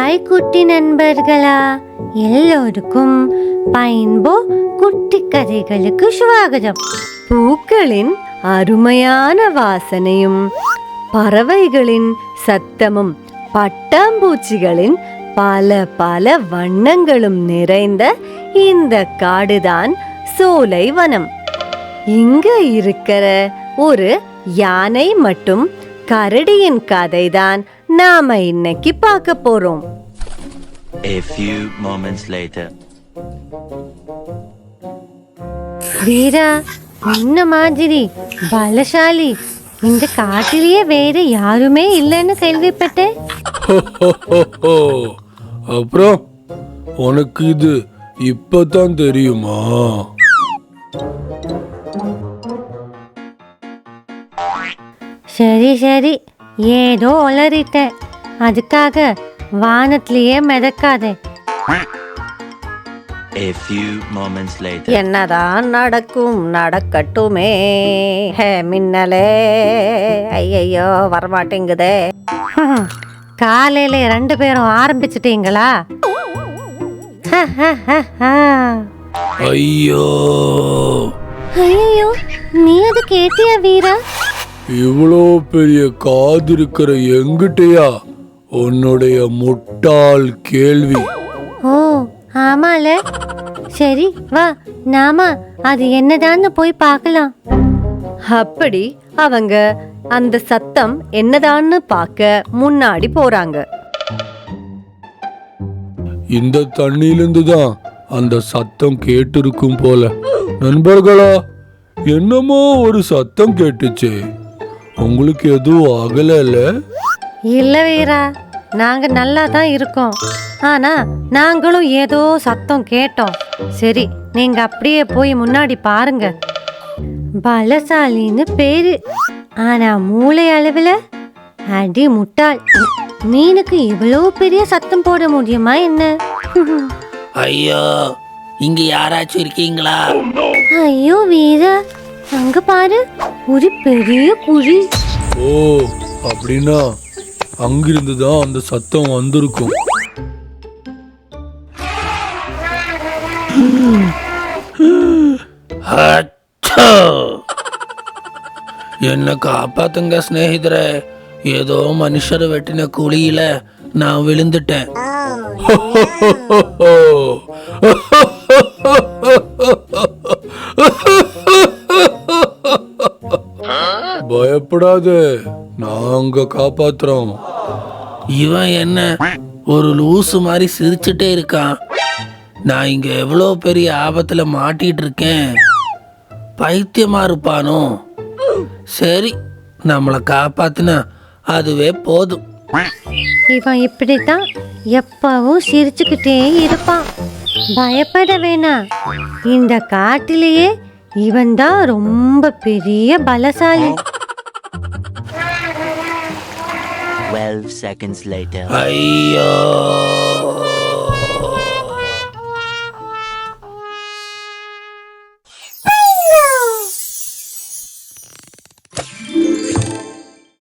Hi குட்டி நண்பர்களா, எல்லோருக்கும் பைன்போ குட்டி கதைகளுக்கு சுவாகதம். பூக்களின் அருமையான வாசனையும், பறவைகளின் சத்தமும், பட்டாம்பூச்சிகளின் பல பல வண்ணங்களும் நிறைந்த இந்த காடுதான் சோலைவனம். இங்க இருக்கிற ஒரு யானை மற்றும் கரடியின் கதைதான் நாம இன்னைக்கு பார்க்க போறோம். A few moments later. வீரா, உன்ன மாதிரி பலசாலி இந்த காட்டிலேயே வேற யாருமே இல்லைன்னு கேள்விப்பட்டேன். அப்புறம் உனக்கு இது இப்பதான் தெரியுமா? சரி சரி, ஏதோ உளறிட்டேன். அதுக்காக வானத்திலேயே மிதக்காதே. A few moments later. என்னதான் நடக்கும் நடக்கட்டுமே. ஹே மின்னலே, ஐயையோ வரமாட்டேங்குதே. காலையில 2 பேரும் ஆரம்பிச்சிட்டீங்களா? ஐயோ ஐயோ, நீ அது கேட்டியா வீரா? இவ்வளோ பெரிய காது இருக்கிற எங்கிட்டயா உன்னுடைய முட்டாள் கேள்வி? ஓ ஆமால. சரி வா, நாம அது என்னதான்னு போய் பார்க்கலாம். அப்படி அவங்க அந்த சத்தம் என்னதான்னு பார்க்க முன்னாடி போறாங்க. இந்த தண்ணியிலிருந்து தான் அந்த சத்தம் கேட்டிருக்கும் போல. நண்பர்களா, என்னமோ ஒரு சத்தம் கேட்டுச்சு. உங்களுக்கு எதுவும் ஆகல? இல்ல வீரா, நாங்க நல்லா தான் இருக்கோம். ஆனா நாங்களும் ஏதோ சத்தம் கேட்டோம். சரி, நீங்க அப்படியே போய் முன்னாடி பாருங்க. பலசாலின்னு பேரு, ஆனா மூளை அளவுல அடி முட்டாள். மீனுக்கு இவ்வளவு பெரிய சத்தம் போட முடியுமா என்ன? ஐயோ, இங்க யாராச்சும் இருக்கீங்களா? ஐயோ வீரா, அங்க பாரு, ஒரு பெரிய குழி. ஓ, அப்படின்னா அங்கிருந்து தான் அந்த சத்தம் வந்திருக்கும். என்ன காப்பாத்துங்க ஸ்நேகிதரே, ஏதோ மனுஷரை வெட்டின குழியில நான் விழுந்துட்டேன். பயப்படாதே, நாங்க காப்பாத்துறோம். இவன் என்ன ஒரு லூசு மாதிரி சிரிச்சுட்டே இருக்கான். நான் இங்க எவ்வளோ பெரிய ஆபத்துல மாட்டிட்டு இருக்கேன். பைத்தியமா இருப்பானோ? சரி, நம்மளை காப்பாத்துனா அதுவே போதும். இவன் இப்படித்தான் எப்பவும் சிரிச்சுக்கிட்டே இருப்பான். பயப்பட வேணாம், இந்த காட்டிலேயே இவன் தான் ரொம்ப பெரிய பலசாலி. 12 seconds later. ஐயோ,